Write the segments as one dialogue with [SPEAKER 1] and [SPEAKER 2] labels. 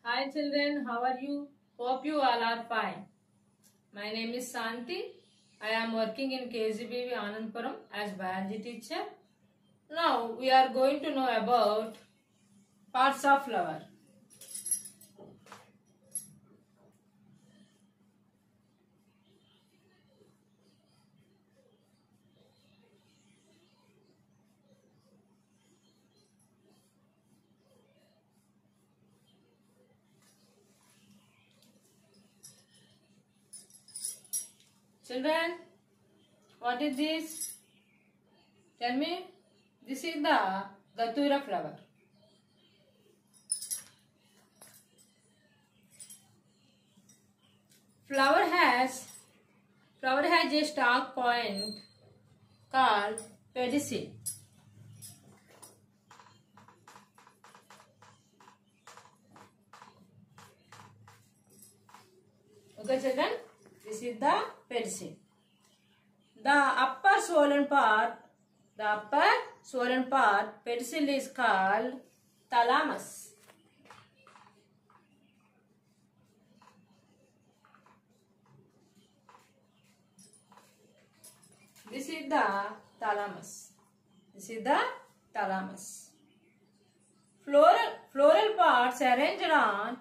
[SPEAKER 1] Hi children, how are you? Hope you all are fine. My name is Santi. I am working in KGBV Anandpuram as biology teacher. Now we are going to know about parts of flower. Children, what is this? Tell me. This is the Datura flower. Flower has a stalk point called pedicel. Okay, children. This is the pedicel. The upper swollen part, pedicel is called thalamus. This is the thalamus. Floral parts arranged on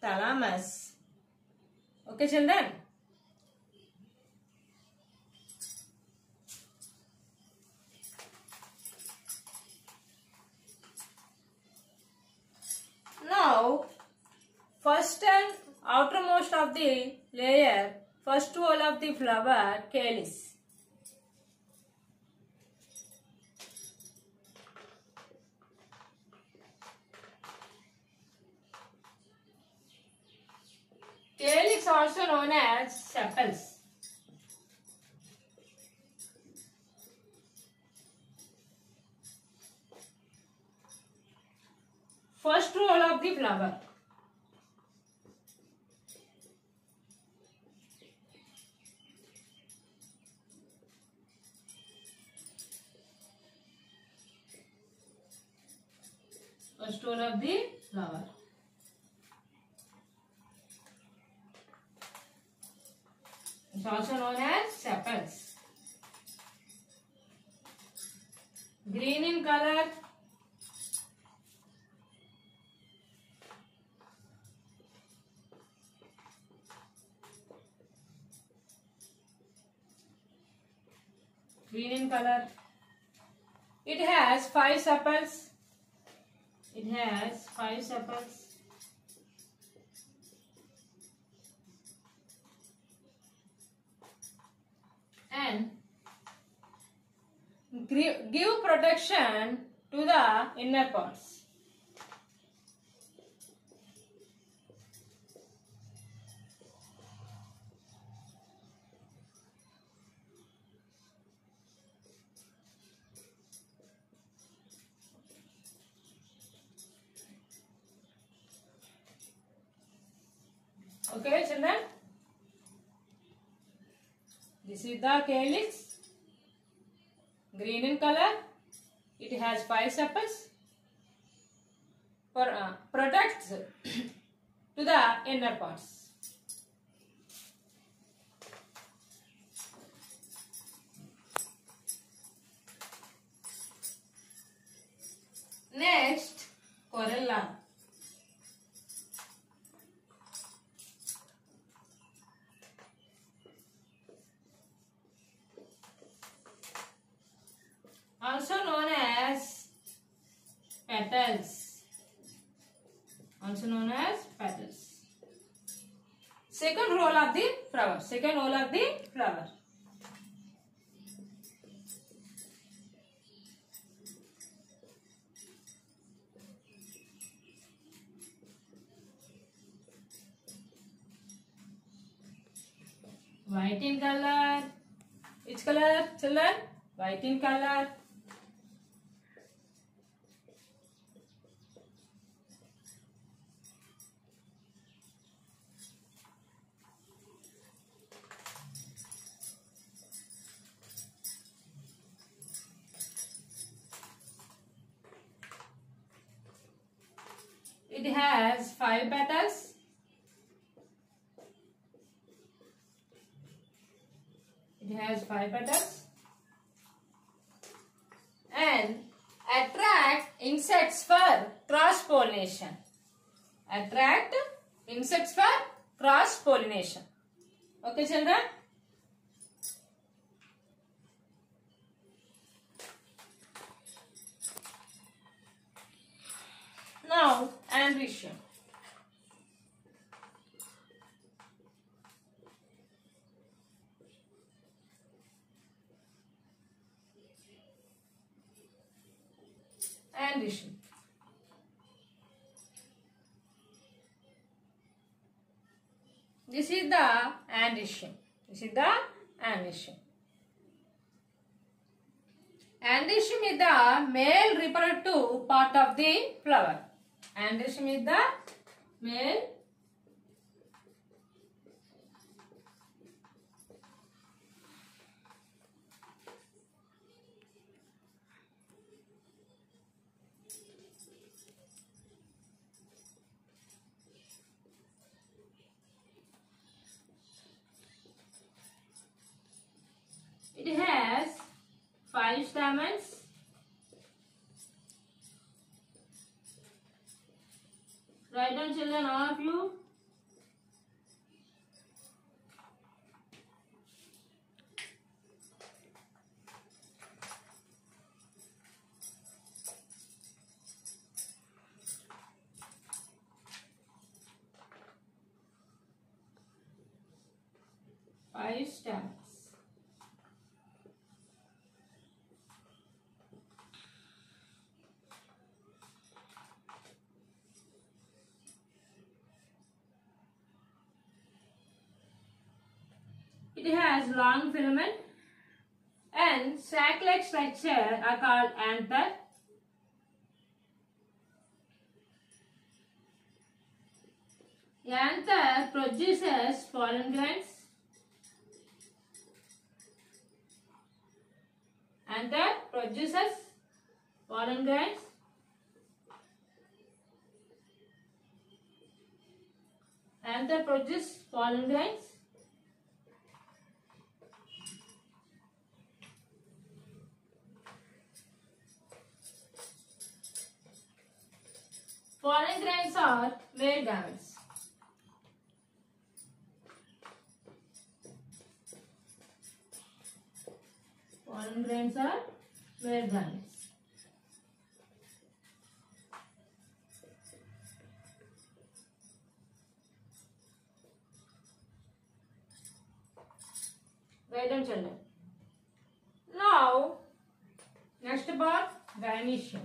[SPEAKER 1] thalamus. Okay, children. Now, first and outermost of the layer, first wall of the flower, calyx. Calyx also known as sepals. First wall of the flower. First wall of the flower. It's also known as sepals. Green in color. It has 5 sepals. And give protection to the inner parts. Okay, children. This is the calyx. Green in color. It has 5 sepals. Protects to the inner parts. Next, corolla. Also known as petals. Also known as petals. Second role of the flower. Second role of the flower. White in color. Which color, children? White in color. It has 5 petals. It has 5 petals and attract insects for cross pollination. Attract insects for cross pollination. Okay, children. Now, androecium. Androecium. This is the androecium. This is the androecium. Androecium is the male reproductive part of the flower. Androecium is the male It has 5 stamens. Write down, children, all of you. Five stamens. It has long filament and sac-like structure are called anther. Anther produces pollen grains. Anther produces pollen grains. Anther produces pollen grains. Pollen grains are male gametes. Pollen grains are male gametes. Write down, children. Now, next part, gynoecium.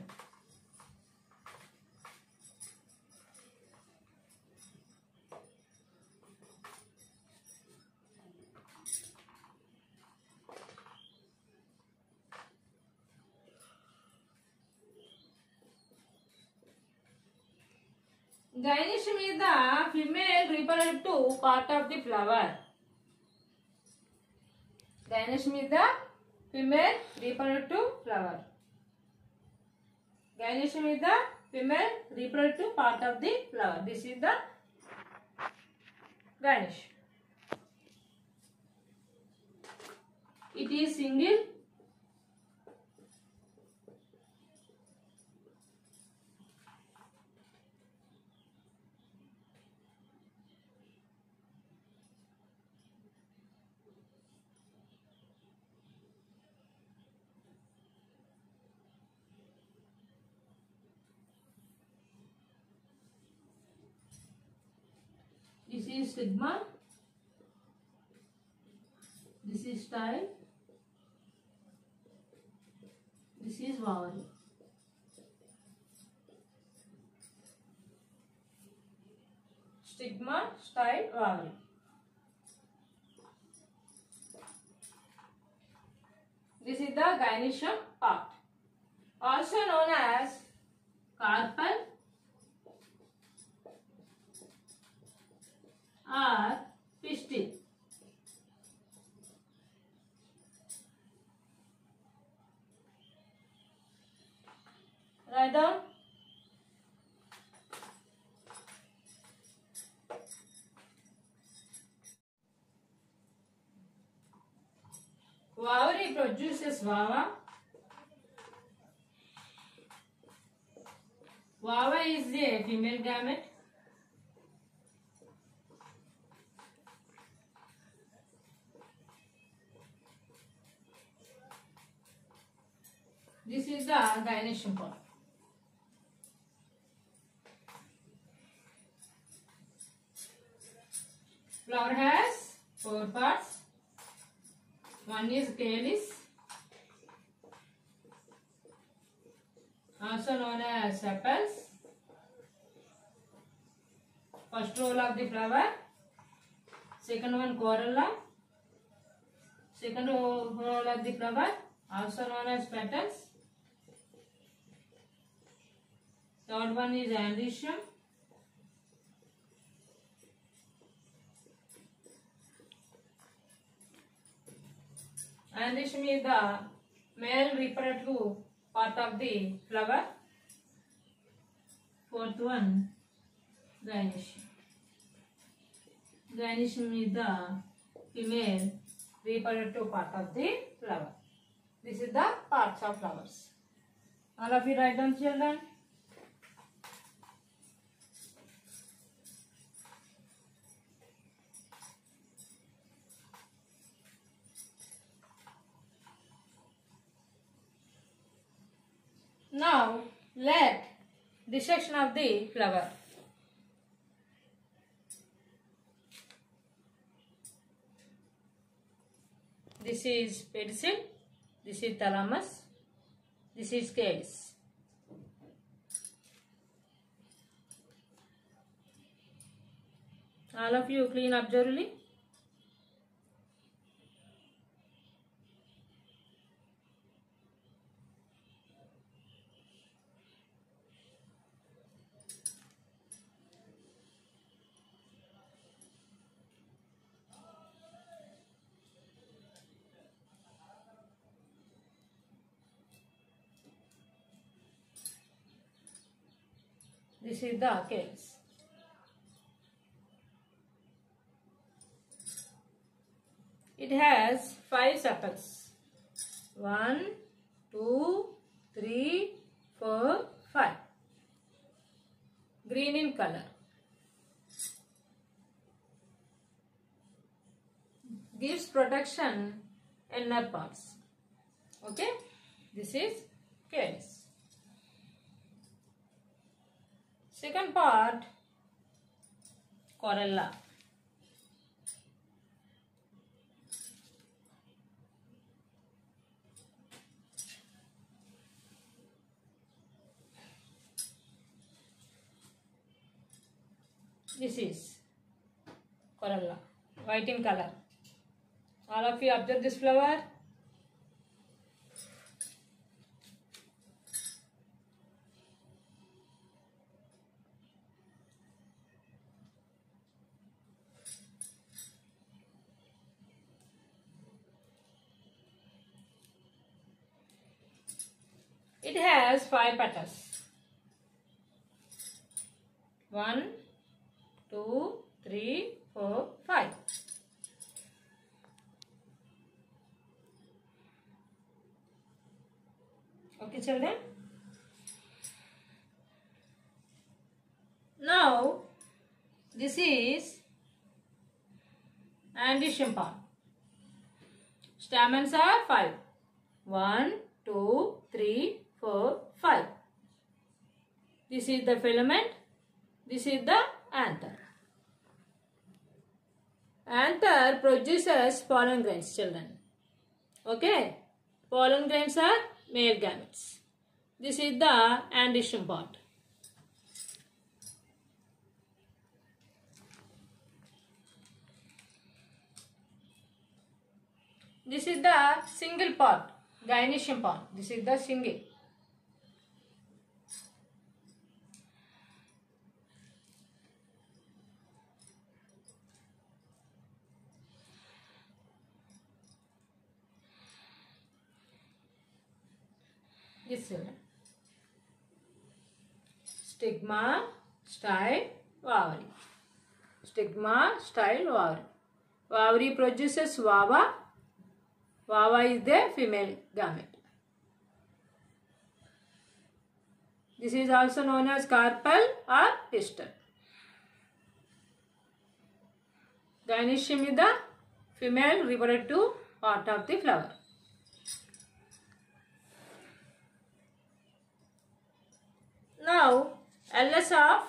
[SPEAKER 1] Gynoecium is the female reproductive part of the flower. Gynoecium is the female reproductive flower. Gynoecium is the female reproductive part of the flower. This is the gynoecium. It is single. This is stigma. This is style. This is vowel. Stigma, style, vowel. This is the gynoecium part, also known as carpel or pistil. Write down. Ovary produces vava. Vava is a female gamete. This is the gynoecium part. Flower has 4 parts. One is calyx, also known as sepals. First roll of the flower. Second one corolla. Second roll of the flower, also known as petals. Third one is androecium. Androecium is the male reproductive part of the flower. Fourth one, gynoecium. Gynoecium is the female reproductive part of the flower. This is the parts of flowers. All of you write down, children. Now let dissection of the flower. This is pedicel, this is thalamus, this is calyx. All of you clean up thoroughly. This is the calyx. It has 5 sepals. 1, 2, 3, 4, 5. Green in color. Gives protection in inner parts. Okay, this is calyx. Second part, corolla. This is corolla, white in color. All of you observe this flower. It has 5 petals. 1, 2, 3, 4, 5. Okay, children. Now, this is androecium part. Stamens are 5. 1, 2, 3, 4, 5. This is the filament. This is the anther. Anther produces pollen grains, children. Okay. Pollen grains are male gametes. This is the androecium part. This is the single part, gynoecium part. This is the single. This is stigma, style, ovary. Stigma, style, ovary. Ovary produces ova. Ova is the female gamete. This is also known as carpel or pistil. Gynoecium is the female reproductive part of the flower. Now, LS of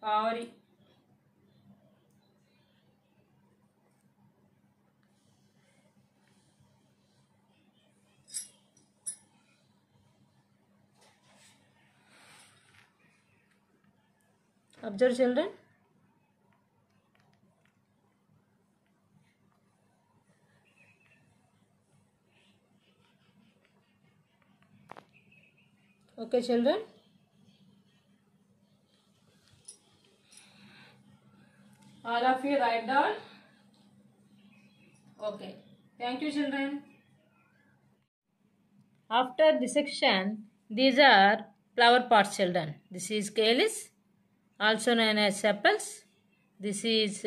[SPEAKER 1] ovary. Observe, children. Okay, children. All of you write down. Okay. Thank you, children. After dissection, these are flower parts, children. This is calyx, also known as sepals. This is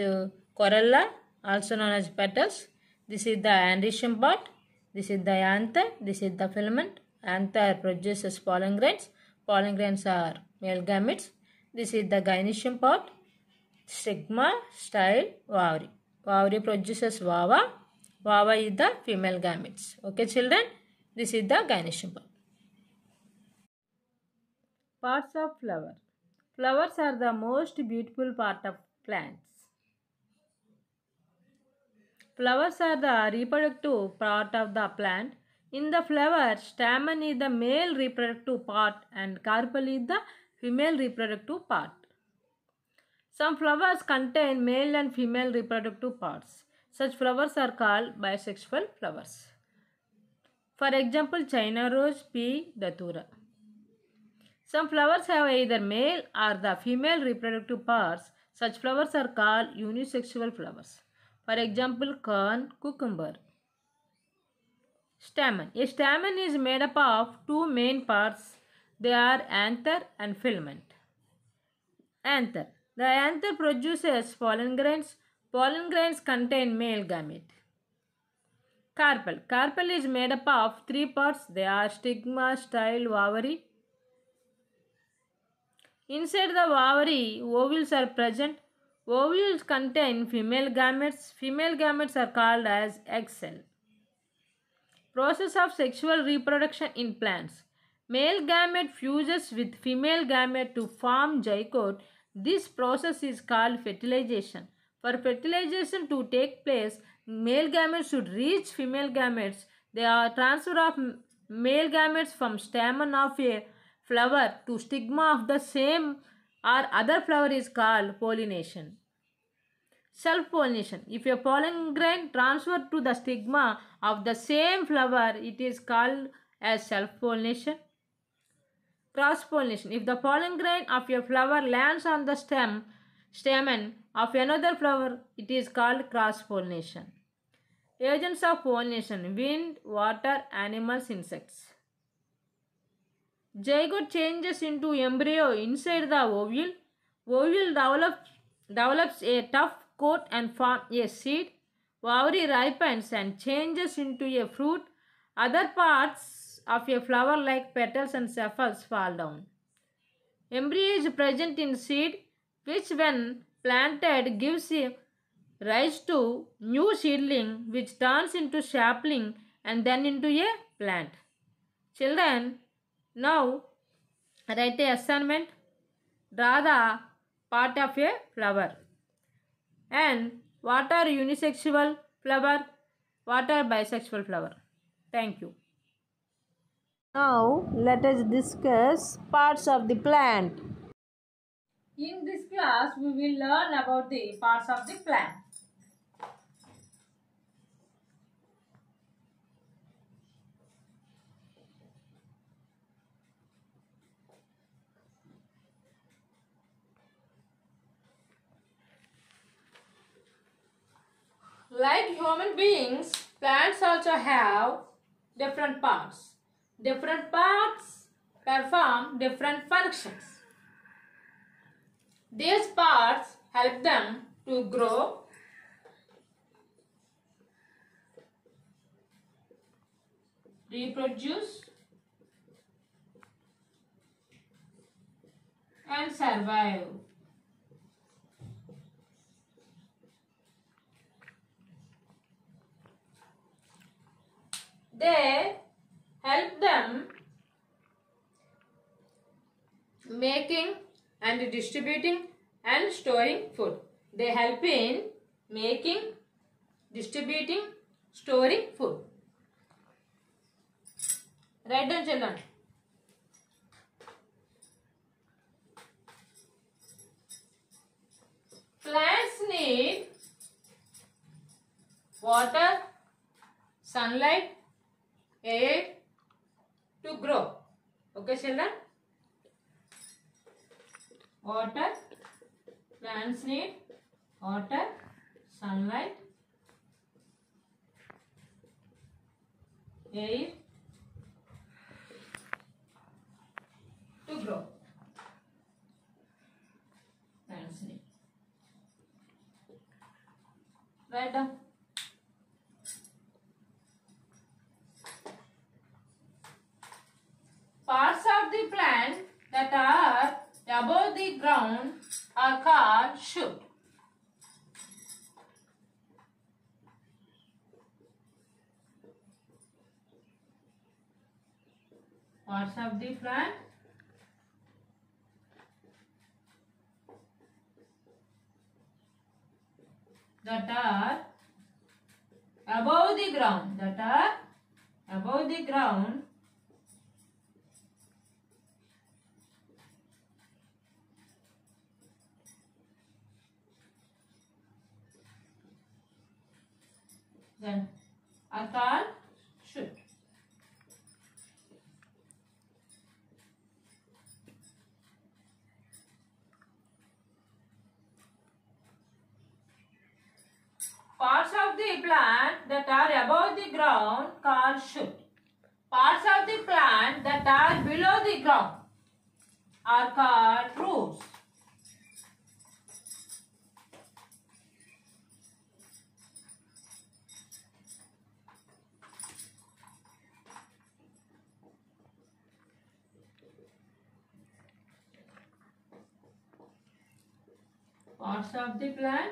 [SPEAKER 1] corolla, also known as petals. This is the androecium part. This is the anther. This is the filament. Anther produces pollen grains. Pollen grains are male gametes. This is the gynoecium part. Stigma, style, ovary. Ovary produces ova. Ova is the female gametes. Okay, children. This is the gynoecium part. Parts of flower. Flowers are the most beautiful part of plants. Flowers are the reproductive part of the plant. In the flower, stamen is the male reproductive part and carpel is the female reproductive part. Some flowers contain male and female reproductive parts. Such flowers are called bisexual flowers. For example, China rose, P. datura. Some flowers have either male or the female reproductive parts. Such flowers are called unisexual flowers. For example, corn, cucumber. Stamen. A stamen is made up of two main parts. They are anther and filament. Anther. The anther produces pollen grains. Pollen grains contain male gamete. Carpel. Carpel is made up of three parts. They are stigma, style, ovary. Inside the ovary, ovules are present. Ovules contain female gametes. Female gametes are called as egg cell. Process of sexual reproduction in plants. Male gamete fuses with female gamete to form zygote. This process is called fertilization. For fertilization to take place, male gametes should reach female gametes. The transfer of male gametes from stamen of a flower to stigma of the same or other flower is called pollination. Self-pollination. If a pollen grain transferred to the stigma of the same flower, it is called as self-pollination. Cross-pollination. If the pollen grain of a flower lands on the stamen of another flower, it is called cross-pollination. Agents of pollination: wind, water, animals, insects. Zygote changes into embryo inside the ovule. Ovule develops develops a tough coat and forms a seed. Ovary ripens and changes into a fruit. Other parts of a flower like petals and sepals fall down. Embryo is present in seed, which when planted gives rise to new seedling, which turns into sapling and then into a plant. Children, now write a assignment. Draw the part of a flower. And what are unisexual flower? What are bisexual flower? Thank you. Now let us discuss parts of the plant. In this class, we will learn about the parts of the plant. Like human beings, plants also have different parts. Different parts perform different functions. These parts help them to grow, reproduce, and survive. They help them making and distributing and storing food. They help in making, distributing, storing food. Write down, children. Plants need water, sunlight, air to grow. Okay, children? Water, plants need water, sunlight, air to grow. Plants need. Write down. Parts of the plant that are above the ground are called shoot. Parts of the plant that are above the ground, then are called shoot. Parts of the plant that are above the ground called shoot. Parts of the plant that are below the ground are called roots. Parts of the plant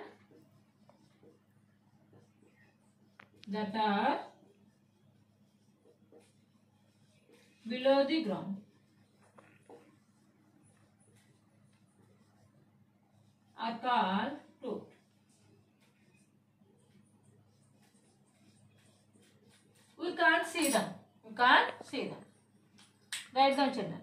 [SPEAKER 1] that are below the ground are called root. We can't see them. Write down, children.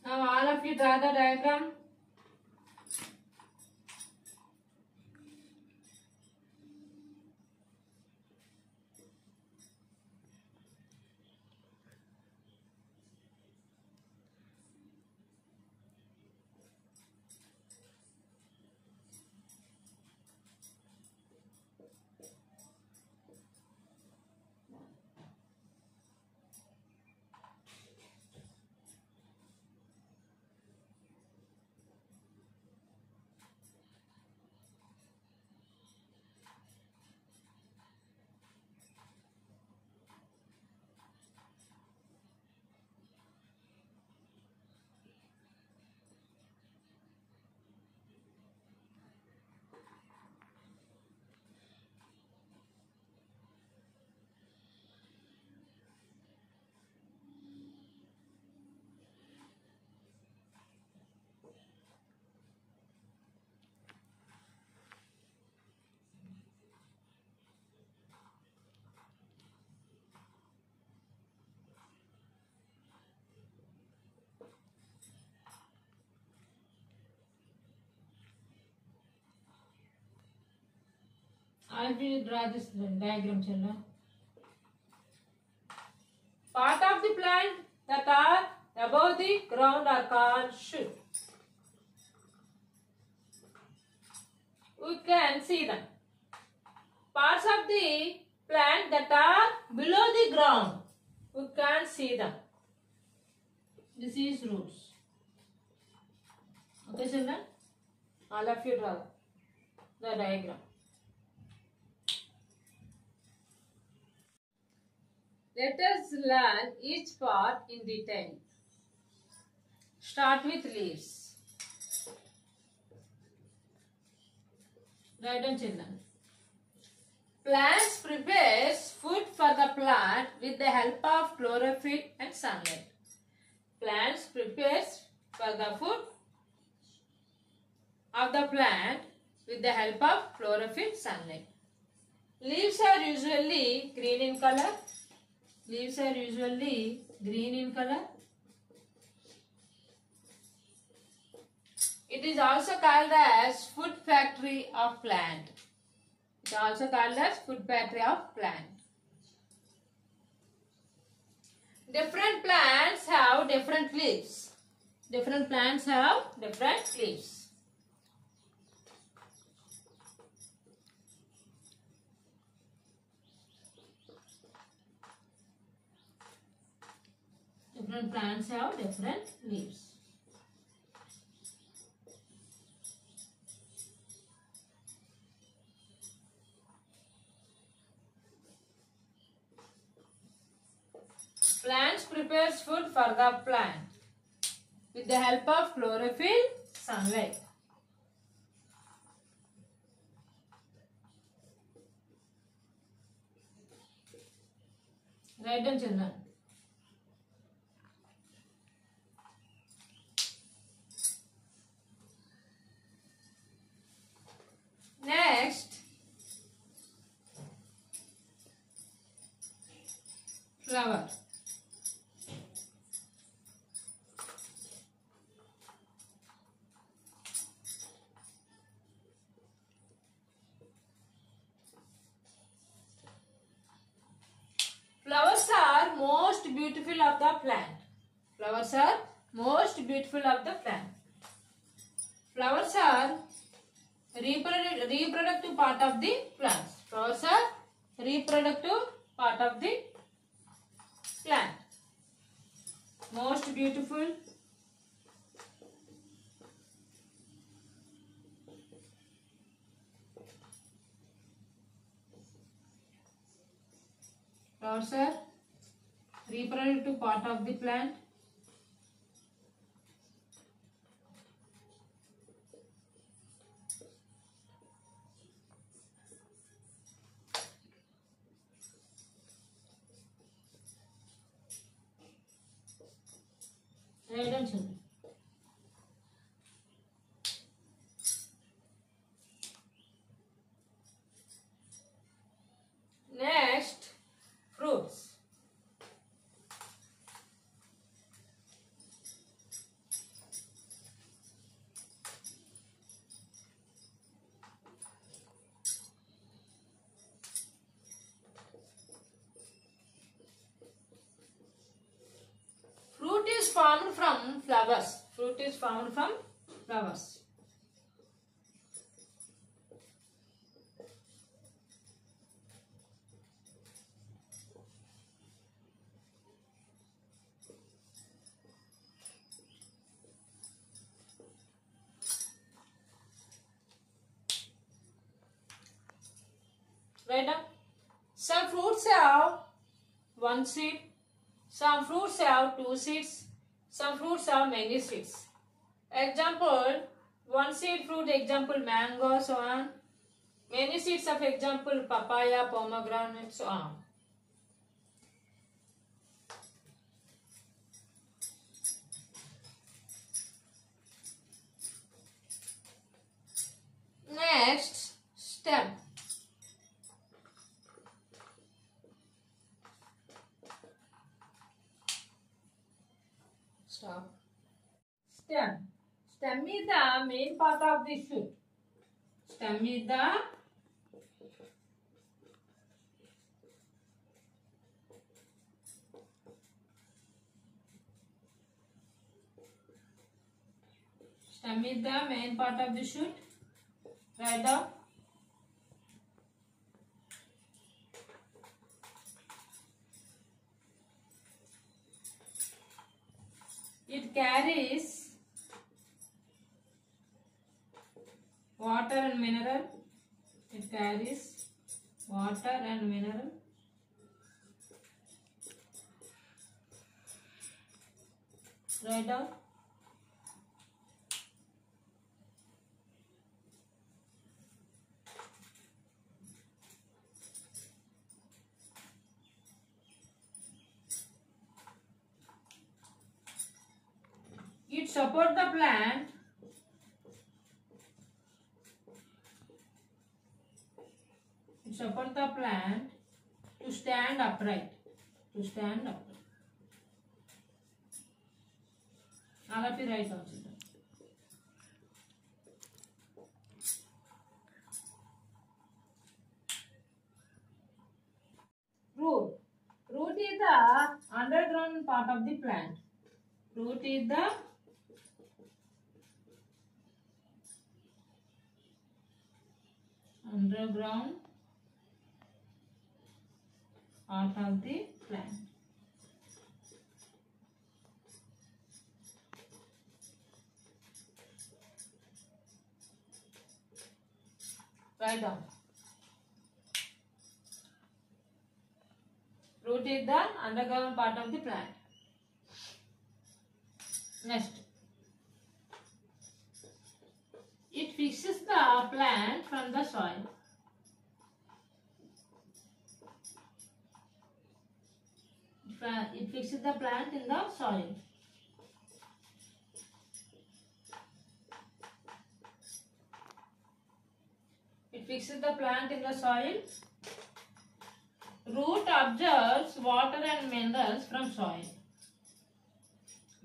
[SPEAKER 1] Now all of you draw the diagram. I will draw this diagram, children. Part of the plant that are above the ground are called shoot. We can see them. Parts of the plant that are below the ground, we can't see them. This is roots. Okay, children? All of you draw the diagram. Let us learn each part in detail. Start with leaves. Write down, children. Plants prepares food for the plant with the help of chlorophyll and sunlight. Plants prepares for the food of the plant with the help of chlorophyll, sunlight. Leaves are usually green in color. Leaves are usually green in color. It is also called as food factory of plant. It is also called as food factory of plant. Different plants have different leaves. Different plants have different leaves. Different plants have different leaves. Plants prepares food for the plant with the help of chlorophyll, sunlight. Write down, children. Next, flower. Flowers are most beautiful of the plant. Flowers are most beautiful of the plant. Flowers are reproductive part of the plants. Flowers are reproductive part of the plant. Most beautiful. Flowers are reproductive part of the plant. Write down, children. Next, fruits. Fruit is formed from flowers. Fruit is formed from flowers. Right now, some fruits have one seed. Some fruits have two seeds. Some fruits have many seeds. Example, one seed fruit, example mango, so on. Many seeds of example papaya, pomegranate, so on. Next, stem. Stop. Stem. Stem is the main part of the shoot. Stem is the Stem is the main part of the shoot. Write down. It carries water and mineral. It carries water and mineral. Write down. It supports the plant to stand upright. All of you write down, children. Root. Root is the underground part of the plant. Root is the underground part of the plant. Write down. Root is the underground part of the plant. Next. It fixes the plant from the soil. It fixes the plant in the soil. It fixes the plant in the soil. Root absorbs water and minerals from soil.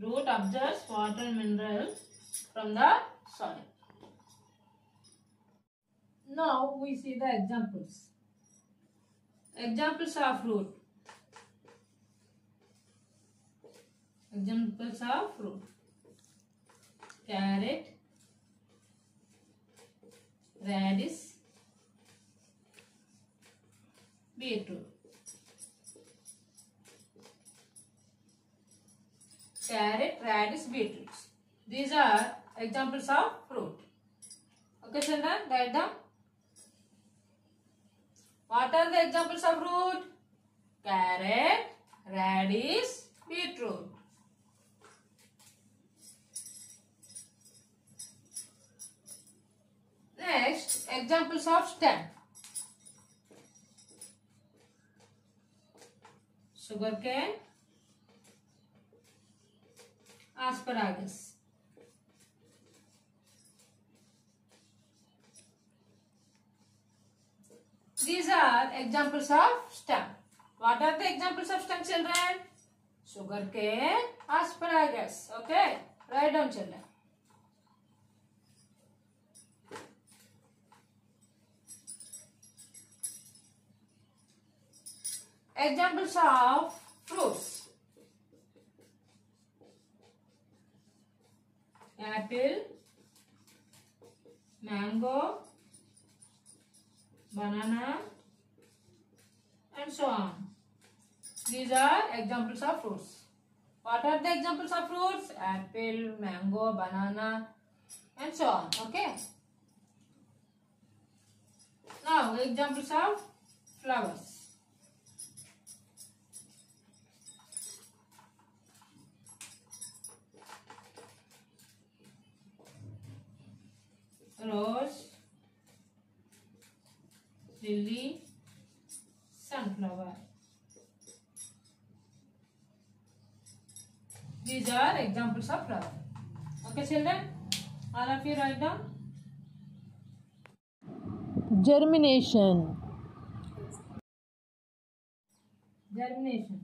[SPEAKER 1] Root absorbs water and minerals from the soil. Now we see the examples. Examples of root. Examples of root. Carrot, radish, beetroot. Carrot, radish, beetroot. These are examples of fruit. Okay, children, write down. What are the examples of fruit? Carrot, radish, beetroot. Next, examples of stem. Sugarcane, asparagus. These are examples of stem. What are the examples of stem, children? Sugarcane, asparagus. Okay, write down, children. Examples of fruits. Apple, mango, banana, and so on. These are examples of fruits. What are the examples of fruits? Apple, mango, banana, and so on. Okay. Now, examples of flowers. Rose, lily, sunflower. These are examples of flower. Okay, children? All of you write down. Germination. Germination.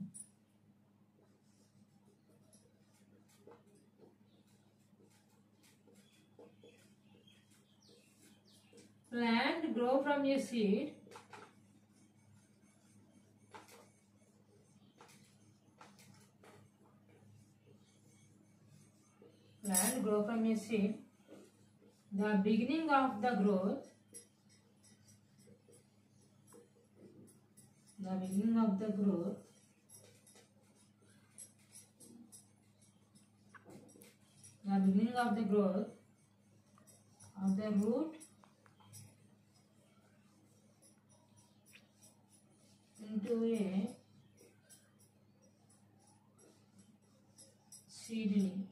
[SPEAKER 1] Plant grow from a seed. Plant grow from a seed The beginning of the growth. The beginning of the growth. The beginning of the growth of the root into a seedling.